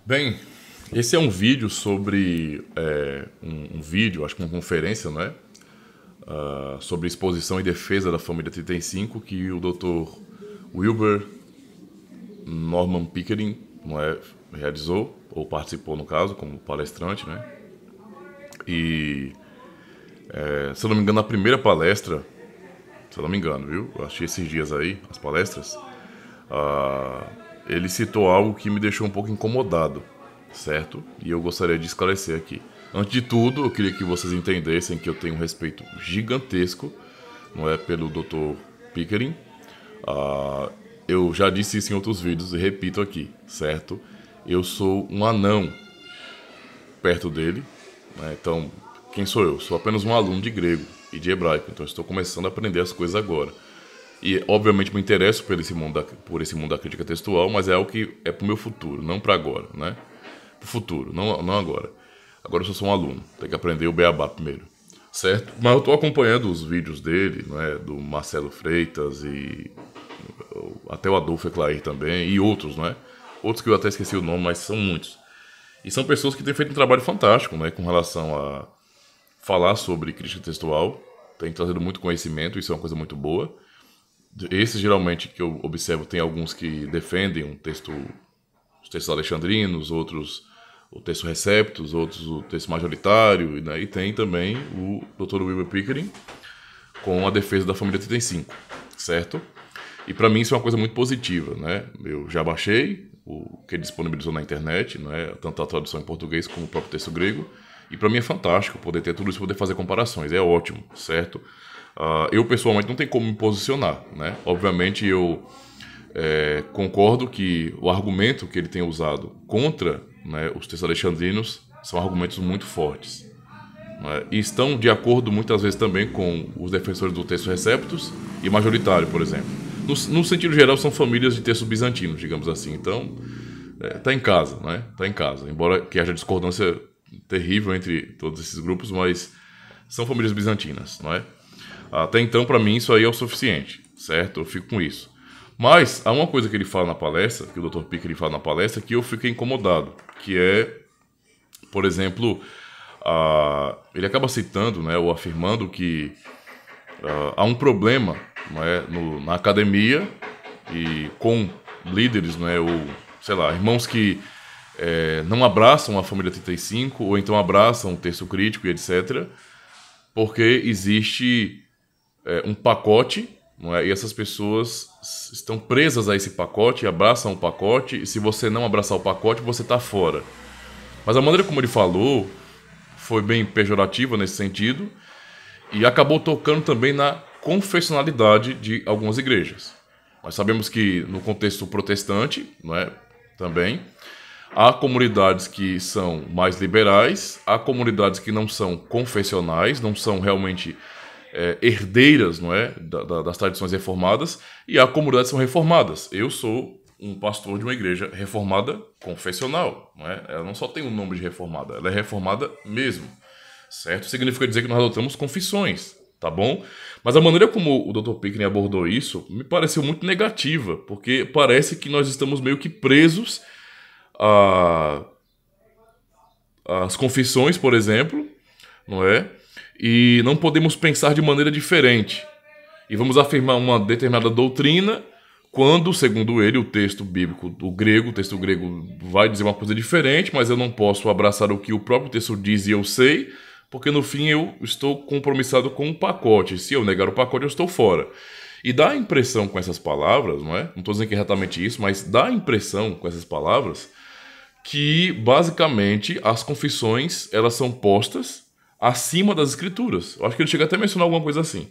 Bem, esse é um vídeo sobre um vídeo, acho que uma conferência, né? Sobre exposição e defesa da família 35 que o Dr. Wilbur Norman Pickering, não é, realizou ou participou no caso como palestrante, né? E se eu não me engano, a primeira palestra, se eu não me engano, viu? Eu achei esses dias aí as palestras. Ele citou algo que me deixou um pouco incomodado, certo? E eu gostaria de esclarecer aqui. Antes de tudo, eu queria que vocês entendessem que eu tenho um respeito gigantesco, não é, pelo Dr. Pickering. Eu já disse isso em outros vídeos e repito aqui, certo? Eu sou um anão perto dele, né? Então, quem sou eu? Sou apenas um aluno de grego e de hebraico, então estou começando a aprender as coisas agora. E, obviamente, me interesso por esse mundo da crítica textual, mas é algo que é pro meu futuro, não para agora, né? Pro futuro, não agora. Agora eu só sou um aluno, tem que aprender o beabá primeiro, certo? Mas eu tô acompanhando os vídeos dele, né? Do Marcelo Freitas e até o Adolfo Eclair também, e outros, né? Outros que eu até esqueci o nome, mas são muitos. E são pessoas que têm feito um trabalho fantástico, né? Com relação a falar sobre crítica textual, tem trazido muito conhecimento, isso é uma coisa muito boa. Esses, geralmente, que eu observo, tem alguns que defendem os textos alexandrinos, outros o texto receptus, outros o texto majoritário, né? E tem também o Dr. Wilbur Pickering com a defesa da família 35, certo? E para mim isso é uma coisa muito positiva, né? Eu já baixei o que ele disponibilizou na internet, né? Tanto a tradução em português como o próprio texto grego, e para mim é fantástico poder ter tudo isso, poder fazer comparações, é ótimo, certo? Eu pessoalmente não tenho como me posicionar, né? Obviamente eu concordo que o argumento que ele tem usado contra, né, os textos alexandrinos são argumentos muito fortes, né? E estão de acordo muitas vezes também com os defensores do texto receptus e majoritário, por exemplo. No sentido geral, são famílias de textos bizantinos, digamos assim. Então, tá em casa, né? Tá em casa. Embora que haja discordância terrível entre todos esses grupos, mas são famílias bizantinas, não é? Até então, para mim, isso aí é o suficiente, certo? Eu fico com isso. Mas há uma coisa que ele fala na palestra, que o Dr. Pickering fala na palestra, que eu fiquei incomodado, que é, por exemplo, ele acaba citando, né, ou afirmando que há um problema, não é, na academia e com líderes, não é, ou, sei lá, irmãos que não abraçam a família 35, ou então abraçam o texto crítico e etc., porque existe um pacote, não é? E essas pessoas estão presas a esse pacote, abraçam o pacote, e se você não abraçar o pacote, você está fora. Mas a maneira como ele falou foi bem pejorativa nesse sentido, e acabou tocando também na confessionalidade de algumas igrejas. Nós sabemos que no contexto protestante, não é? Também, há comunidades que são mais liberais, há comunidades que não são confessionais, não são realmente herdeiras, não é, das tradições reformadas, e há comunidades que são reformadas. Eu sou um pastor de uma igreja reformada confessional, não é? Ela não só tem o nome de reformada, ela é reformada mesmo, certo? Significa dizer que nós adotamos confissões, tá bom? Mas a maneira como o Dr. Pickering abordou isso me pareceu muito negativa, porque parece que nós estamos meio que presos às confissões, por exemplo, não é? E não podemos pensar de maneira diferente. E vamos afirmar uma determinada doutrina quando, segundo ele, o texto bíblico, o texto grego vai dizer uma coisa diferente, mas eu não posso abraçar o que o próprio texto diz e eu sei, porque no fim eu estou compromissado com um pacote. Se eu negar o pacote, eu estou fora. E dá a impressão com essas palavras, não é? Não estou dizendo que é exatamente isso, mas dá a impressão com essas palavras que, basicamente, as confissões, elas são postas acima das escrituras. Eu acho que ele chega até a mencionar alguma coisa assim.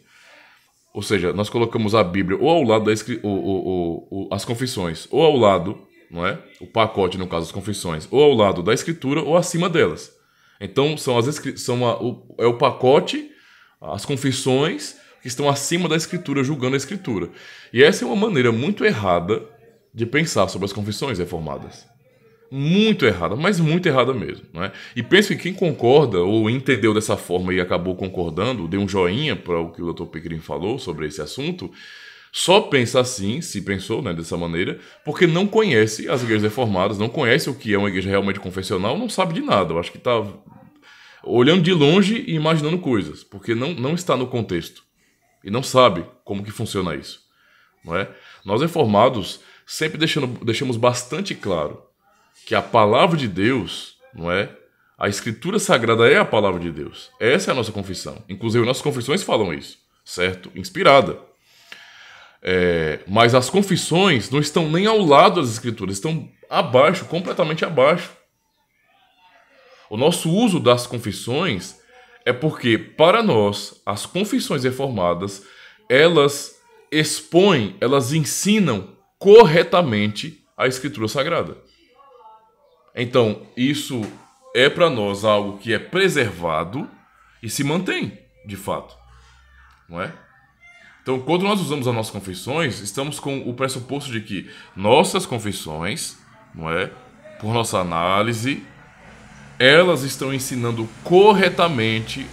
Ou seja, nós colocamos a Bíblia ou ao lado as confissões, ou ao lado, não é? O pacote, no caso, as confissões, ou ao lado da escritura ou acima delas. Então, é o pacote, as confissões que estão acima da escritura, julgando a escritura. E essa é uma maneira muito errada de pensar sobre as confissões reformadas. Muito errada, mas muito errada mesmo, não é? E penso que quem concorda ou entendeu dessa forma e acabou concordando, deu um joinha para o que o Dr. Pickering falou sobre esse assunto, só pensa assim, se pensou, né, dessa maneira, porque não conhece as igrejas reformadas, não conhece o que é uma igreja realmente confessional, não sabe de nada. Eu acho que está olhando de longe e imaginando coisas, porque não está no contexto e não sabe como que funciona isso, não é? Nós reformados sempre deixamos bastante claro que a palavra de Deus, não é? A Escritura Sagrada é a palavra de Deus. Essa é a nossa confissão. Inclusive, nossas confissões falam isso, certo? Inspirada. Mas as confissões não estão nem ao lado das Escrituras, estão abaixo, completamente abaixo. O nosso uso das confissões é porque, para nós, as confissões reformadas, elas expõem, elas ensinam corretamente a Escritura Sagrada. Então, isso é para nós algo que é preservado e se mantém, de fato. Não é? Então, quando nós usamos as nossas confissões, estamos com o pressuposto de que nossas confissões, não é, por nossa análise, elas estão ensinando corretamente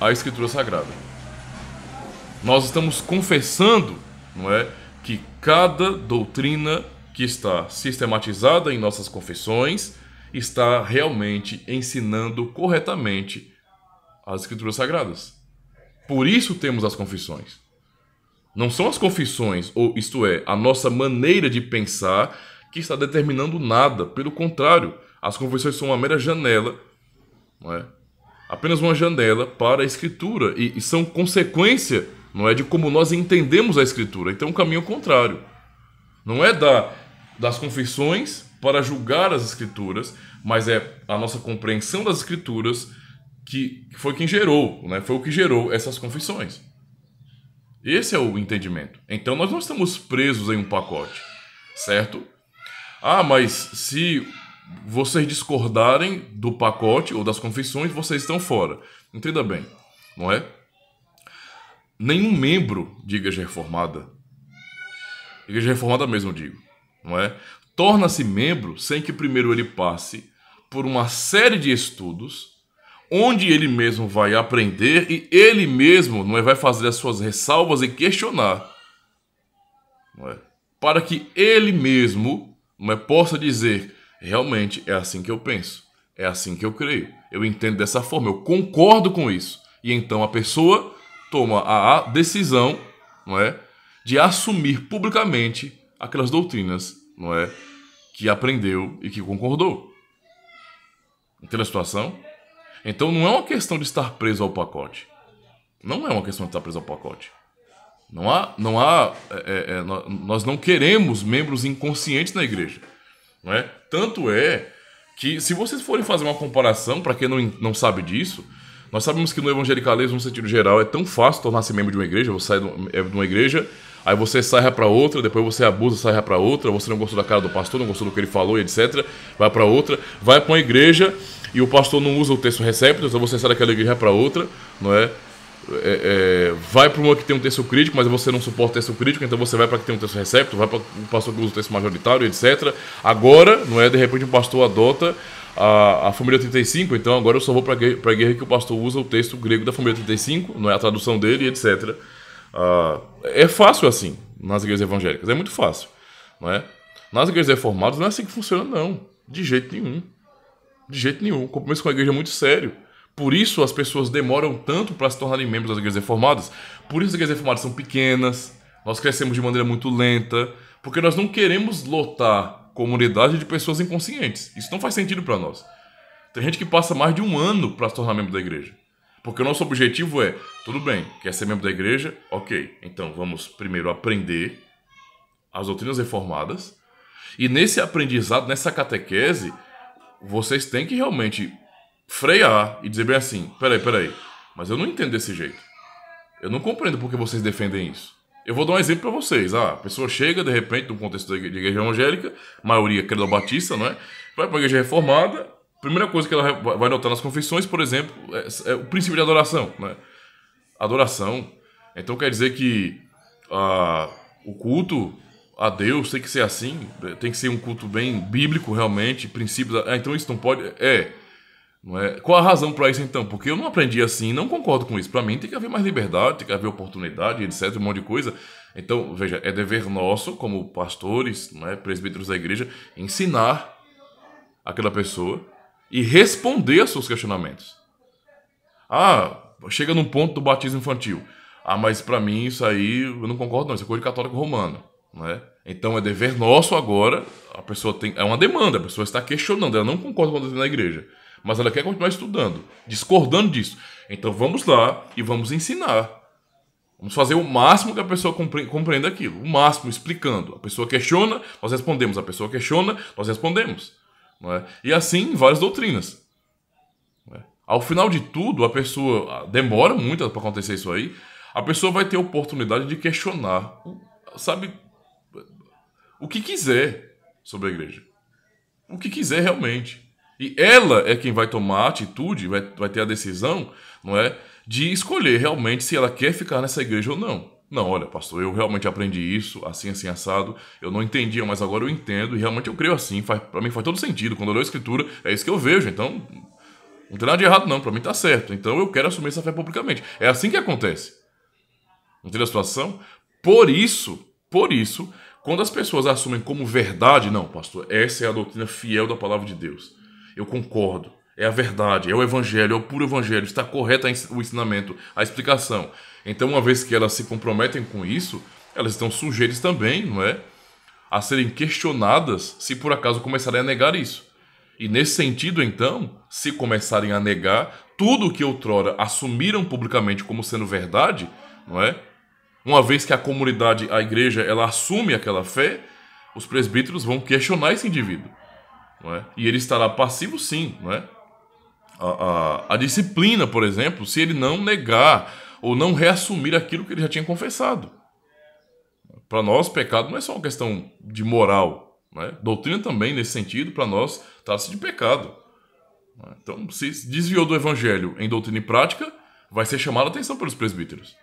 a Escritura Sagrada. Nós estamos confessando, não é, que cada doutrina que está sistematizada em nossas confissões está realmente ensinando corretamente as Escrituras Sagradas. Por isso temos as confissões. Não são as confissões, ou isto é, a nossa maneira de pensar que está determinando nada. Pelo contrário, as confissões são uma mera janela, não é? Apenas uma janela para a Escritura e são consequência, não é, de como nós entendemos a Escritura. Então, o caminho contrário. Não é das confissões para julgar as Escrituras, mas é a nossa compreensão das Escrituras que foi quem gerou, né? Foi o que gerou essas confissões. Esse é o entendimento. Então, nós não estamos presos em um pacote, certo? Mas se vocês discordarem do pacote ou das confissões, vocês estão fora. Entenda bem, não é? Nenhum membro de igreja reformada mesmo, eu digo, não é? Torna-se membro sem que primeiro ele passe por uma série de estudos onde ele mesmo vai aprender e ele mesmo, não é, vai fazer as suas ressalvas e questionar, não é? Para que ele mesmo, não é, possa dizer: realmente é assim que eu penso, é assim que eu creio, eu entendo dessa forma, eu concordo com isso. E então a pessoa toma a decisão, não é, de assumir publicamente aquelas doutrinas, não é, que aprendeu e que concordou. Entende a situação? Então não é uma questão de estar preso ao pacote. Não é uma questão de estar preso ao pacote. Nós não queremos membros inconscientes na igreja. Não é? Tanto é que, se vocês forem fazer uma comparação, para quem não sabe disso, nós sabemos que no evangelicalismo, no sentido geral, é tão fácil tornar-se membro de uma igreja. Você sai de uma igreja, aí você sai para outra, depois você abusa, sai para outra, você não gostou da cara do pastor, não gostou do que ele falou, etc. Vai para outra, vai para uma igreja e o pastor não usa o texto receptor, então você sai daquela igreja para outra, não é? Vai para uma que tem um texto crítico, mas você não suporta o texto crítico, então você vai para que tem um texto receptor, vai para o pastor que usa o texto majoritário, etc. Agora, não é, de repente o pastor adota a família 35, então agora eu só vou para a igreja que o pastor usa o texto grego da família 35, não é a tradução dele, etc. É fácil assim nas igrejas evangélicas, é muito fácil, não é? Nas igrejas reformadas não é assim que funciona, não, de jeito nenhum. De jeito nenhum. O compromisso com a igreja é muito sério. Por isso as pessoas demoram tanto para se tornarem membros das igrejas reformadas. Por isso as igrejas reformadas são pequenas. Nós crescemos de maneira muito lenta. Porque nós não queremos lotar comunidade de pessoas inconscientes. Isso não faz sentido para nós. Tem gente que passa mais de um ano para se tornar membro da igreja. Porque o nosso objetivo é: tudo bem, quer ser membro da igreja? Ok. Então vamos primeiro aprender as doutrinas reformadas. E nesse aprendizado, nessa catequese, vocês têm que realmente frear e dizer bem assim: peraí, mas eu não entendo desse jeito. Eu não compreendo porque vocês defendem isso. Eu vou dar um exemplo para vocês. A pessoa chega, de repente, no contexto de igreja evangélica, maioria credo-batista, não é? Vai para a igreja reformada, primeira coisa que ela vai notar nas confissões, por exemplo, é o princípio de adoração, né? Adoração. Então quer dizer que o culto a Deus tem que ser assim, tem que ser um culto bem bíblico realmente, princípios. Então isso não pode. Não é? Qual a razão para isso então? Porque eu não aprendi assim, não concordo com isso. Para mim tem que haver mais liberdade, tem que haver oportunidade, etc, um monte de coisa. Então, veja, é dever nosso, como pastores, não é, presbíteros da igreja, ensinar aquela pessoa e responder aos seus questionamentos. Ah, chega num ponto do batismo infantil. Ah, mas para mim isso aí eu não concordo não, isso é coisa de católico romano, não é? Então é dever nosso agora, a pessoa tem, é uma demanda, a pessoa está questionando, ela não concorda com o que está na igreja, mas ela quer continuar estudando, discordando disso. Então vamos lá e vamos ensinar. Vamos fazer o máximo que a pessoa compreenda aquilo, o máximo, explicando. A pessoa questiona, nós respondemos. A pessoa questiona, nós respondemos. Não é? E assim em várias doutrinas. Não é? Ao final de tudo, a pessoa, demora muito para acontecer isso aí, a pessoa vai ter a oportunidade de questionar, sabe, o que quiser sobre a igreja. O que quiser realmente. E ela é quem vai tomar a atitude, vai ter a decisão, não é, de escolher realmente se ela quer ficar nessa igreja ou não. Não, olha, pastor, eu realmente aprendi isso, assim, assim, assado. Eu não entendia, mas agora eu entendo e realmente eu creio assim. Para mim faz todo sentido. Quando eu leio a escritura, é isso que eu vejo. Então, não tem nada de errado não, para mim tá certo. Então eu quero assumir essa fé publicamente. É assim que acontece. Entendeu a situação? Por isso, quando as pessoas assumem como verdade, não, pastor, essa é a doutrina fiel da palavra de Deus. Eu concordo. É a verdade, é o evangelho, é o puro evangelho, está correto o ensinamento, a explicação. Então, uma vez que elas se comprometem com isso, elas estão sujeitas também, não é, a serem questionadas se por acaso começarem a negar isso. E nesse sentido, então, se começarem a negar tudo o que outrora assumiram publicamente como sendo verdade, não é? Uma vez que a comunidade, a igreja, ela assume aquela fé, os presbíteros vão questionar esse indivíduo, não é? E ele estará passivo sim, não é? A disciplina, por exemplo, se ele não negar ou não reassumir aquilo que ele já tinha confessado. Para nós, pecado não é só uma questão de moral, né? Doutrina também, nesse sentido, para nós, trata-se de pecado. Então, se desviou do evangelho em doutrina e prática, vai ser chamado a atenção pelos presbíteros.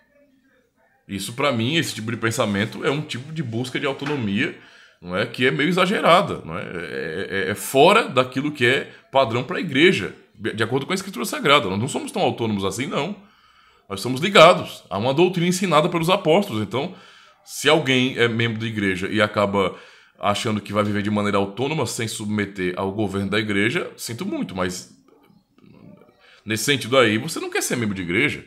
Isso, para mim, esse tipo de pensamento é um tipo de busca de autonomia, não é, que é meio exagerada, não é? É fora daquilo que é padrão para a igreja, de acordo com a Escritura Sagrada. Nós não somos tão autônomos assim, não. Nós somos ligados a uma doutrina ensinada pelos apóstolos. Então, se alguém é membro da igreja e acaba achando que vai viver de maneira autônoma sem submeter ao governo da igreja, sinto muito, mas nesse sentido aí, você não quer ser membro de igreja.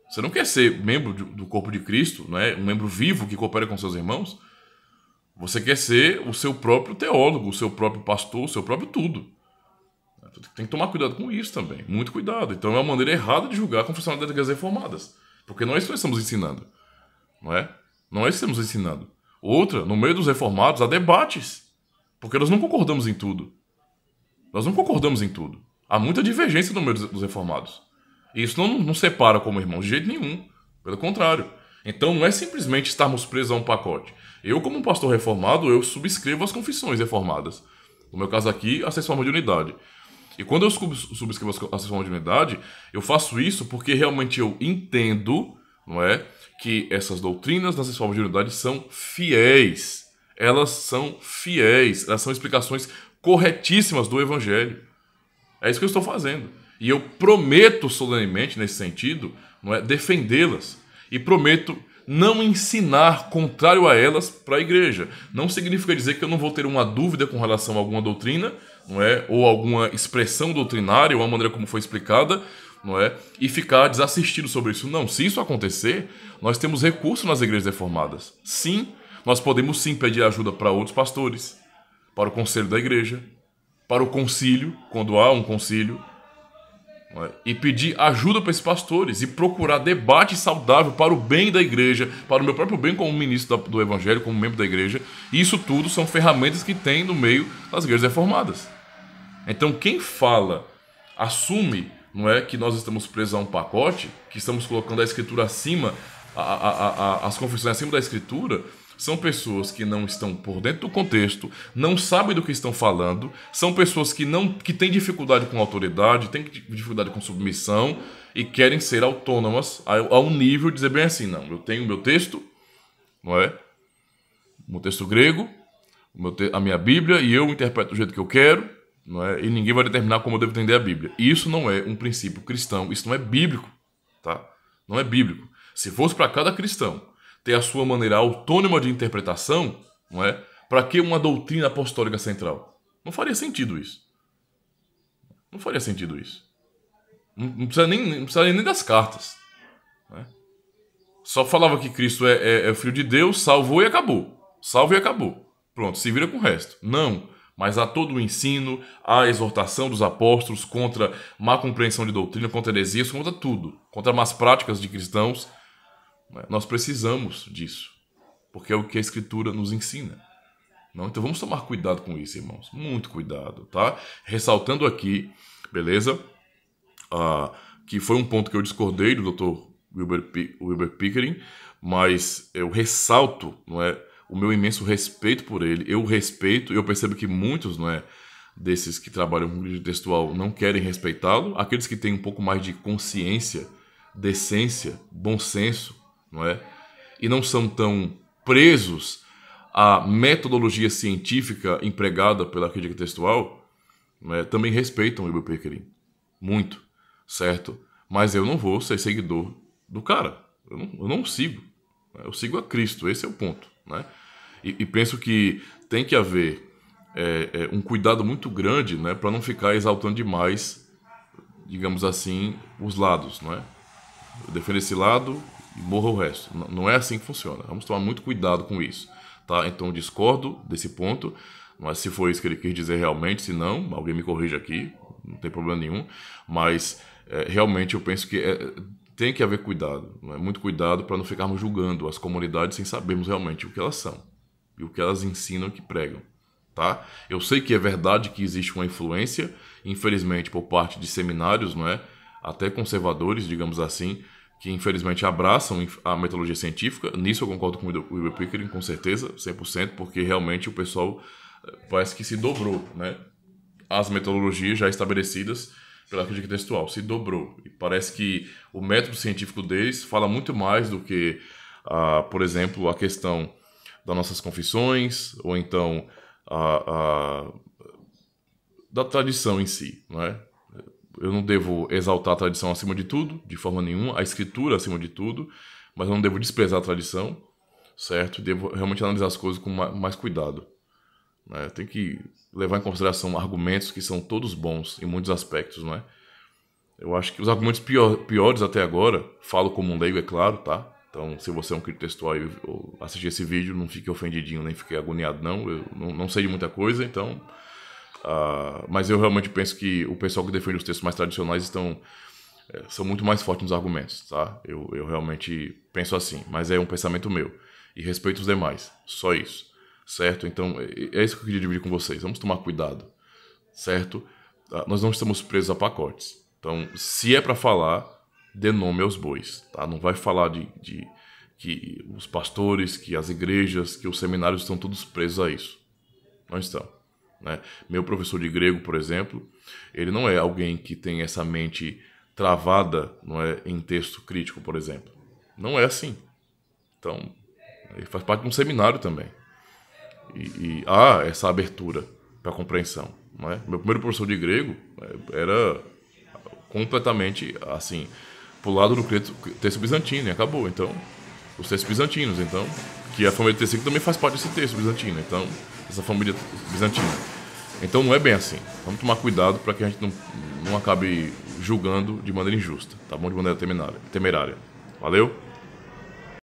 Você não quer ser membro do corpo de Cristo, né? Um membro vivo que coopera com seus irmãos. Você quer ser o seu próprio teólogo, o seu próprio pastor, o seu próprio tudo. Tem que tomar cuidado com isso também, muito cuidado. Então é uma maneira errada de julgar a confissão das igrejas reformadas, porque não é isso que nós estamos ensinando, não é? Não é isso que estamos ensinando. Outra, no meio dos reformados há debates, porque nós não concordamos em tudo. Nós não concordamos em tudo. Há muita divergência no meio dos reformados. E isso não separa como irmãos de jeito nenhum, pelo contrário. Então não é simplesmente estarmos presos a um pacote. Eu, como um pastor reformado, eu subscrevo as confissões reformadas. No meu caso aqui, a Seis Formas de Unidade. E quando eu subscrevo a Seis Formas de Unidade, eu faço isso porque realmente eu entendo, não é, que essas doutrinas das Seis Formas de Unidade são fiéis. Elas são fiéis. Elas são explicações corretíssimas do Evangelho. É isso que eu estou fazendo. E eu prometo solenemente, nesse sentido, não é, defendê-las. E prometo não ensinar contrário a elas para a igreja. Não significa dizer que eu não vou ter uma dúvida com relação a alguma doutrina, não é, ou alguma expressão doutrinária, ou a maneira como foi explicada, não é, e ficar desassistido sobre isso. Não, se isso acontecer, nós temos recurso nas igrejas reformadas. Sim, nós podemos sim pedir ajuda para outros pastores, para o conselho da igreja, para o concílio, quando há um concílio, e pedir ajuda para esses pastores e procurar debate saudável para o bem da igreja, para o meu próprio bem como ministro do evangelho, como membro da igreja. E isso tudo são ferramentas que tem no meio das igrejas reformadas. Então quem fala, assume, não é, que nós estamos presos a um pacote, que estamos colocando a escritura acima, as confissões acima da escritura, são pessoas que não estão por dentro do contexto, não sabem do que estão falando, são pessoas que têm dificuldade com autoridade, têm dificuldade com submissão e querem ser autônomas a um nível de dizer bem assim, não, eu tenho o meu texto, não é? O meu texto grego, a minha Bíblia, e eu interpreto do jeito que eu quero, não é? E ninguém vai determinar como eu devo entender a Bíblia. Isso não é um princípio cristão, isso não é bíblico, tá? Não é bíblico. Se fosse para cada cristão ter a sua maneira autônoma de interpretação, não é? Para que uma doutrina apostólica central? Não faria sentido isso. Não faria sentido isso. Não precisaria nem das cartas. Né? Só falava que Cristo é o Filho de Deus, salvou e acabou. Salvo e acabou. Pronto, se vira com o resto. Não. Mas há todo o ensino, há a exortação dos apóstolos contra má compreensão de doutrina, contra heresias, contra tudo. Contra más práticas de cristãos. Nós precisamos disso. Porque é o que a Escritura nos ensina. Não? Então vamos tomar cuidado com isso, irmãos. Muito cuidado, tá? Ressaltando aqui, beleza? Que foi um ponto que eu discordei do Dr. Wilber Pickering, mas eu ressalto, não é, o meu imenso respeito por ele. Eu respeito, e eu percebo que muitos, não é, desses que trabalham com livro textual não querem respeitá-lo. Aqueles que têm um pouco mais de consciência, decência, bom senso, não é, e não são tão presos à metodologia científica empregada pela crítica textual, não é, também respeitam o Wilber Pickering. Muito, certo? Mas eu não vou ser seguidor do cara. Eu não sigo. Eu sigo a Cristo, esse é o ponto. Né? E penso que tem que haver um cuidado muito grande, né, para não ficar exaltando demais, digamos assim, os lados. Não é? Eu defendo esse lado e morro o resto. Não é assim que funciona. Vamos tomar muito cuidado com isso. Tá? Então eu discordo desse ponto, mas se for isso que ele quis dizer realmente, se não, alguém me corrija aqui, não tem problema nenhum. Mas realmente eu penso que tem que haver cuidado, não é? Muito cuidado para não ficarmos julgando as comunidades sem sabermos realmente o que elas são e o que elas ensinam e que pregam. Tá? Eu sei que é verdade que existe uma influência, infelizmente, por parte de seminários, não é? Até conservadores, digamos assim, que infelizmente abraçam a metodologia científica. Nisso eu concordo com o Wilber Pickering, com certeza, 100%, porque realmente o pessoal parece que se dobrou, né? As metodologias já estabelecidas pela crítica textual, se dobrou. E parece que o método científico deles fala muito mais do que, por exemplo, a questão das nossas confissões, ou então da tradição em si, não é? Eu não devo exaltar a tradição acima de tudo, de forma nenhuma, a escritura acima de tudo, mas eu não devo desprezar a tradição, certo? Devo realmente analisar as coisas com mais cuidado. Né? Tem que levar em consideração argumentos que são todos bons em muitos aspectos, não é? Eu acho que os argumentos piores até agora, falo como um leigo, é claro, tá? Então, se você é um crítico textual e assistir esse vídeo, não fique ofendidinho, nem fique agoniado, não. Eu não sei de muita coisa, então... mas eu realmente penso que o pessoal que defende os textos mais tradicionais são muito mais fortes nos argumentos, tá? Eu realmente penso assim, mas é um pensamento meu. E respeito os demais, só isso. Certo? Então, é isso que eu queria dividir com vocês. Vamos tomar cuidado, certo? Nós não estamos presos a pacotes. Então, se é para falar, dê nome aos bois, tá? Não vai falar de que os pastores, que as igrejas, que os seminários estão todos presos a isso. Não estão. Né? Meu professor de grego, por exemplo, ele não é alguém que tem essa mente travada, não é, em texto crítico, por exemplo. Não é assim. Então, ele faz parte de um seminário também. E há essa abertura para compreensão. Não é? Meu primeiro professor de grego era completamente assim, pro lado do texto bizantino, e acabou. Então, os textos bizantinos, então, que a família de Tecico também faz parte desse texto bizantino, então, essa família bizantina. Então não é bem assim. Vamos tomar cuidado para que a gente não acabe julgando de maneira injusta, tá bom? De maneira temerária. Valeu?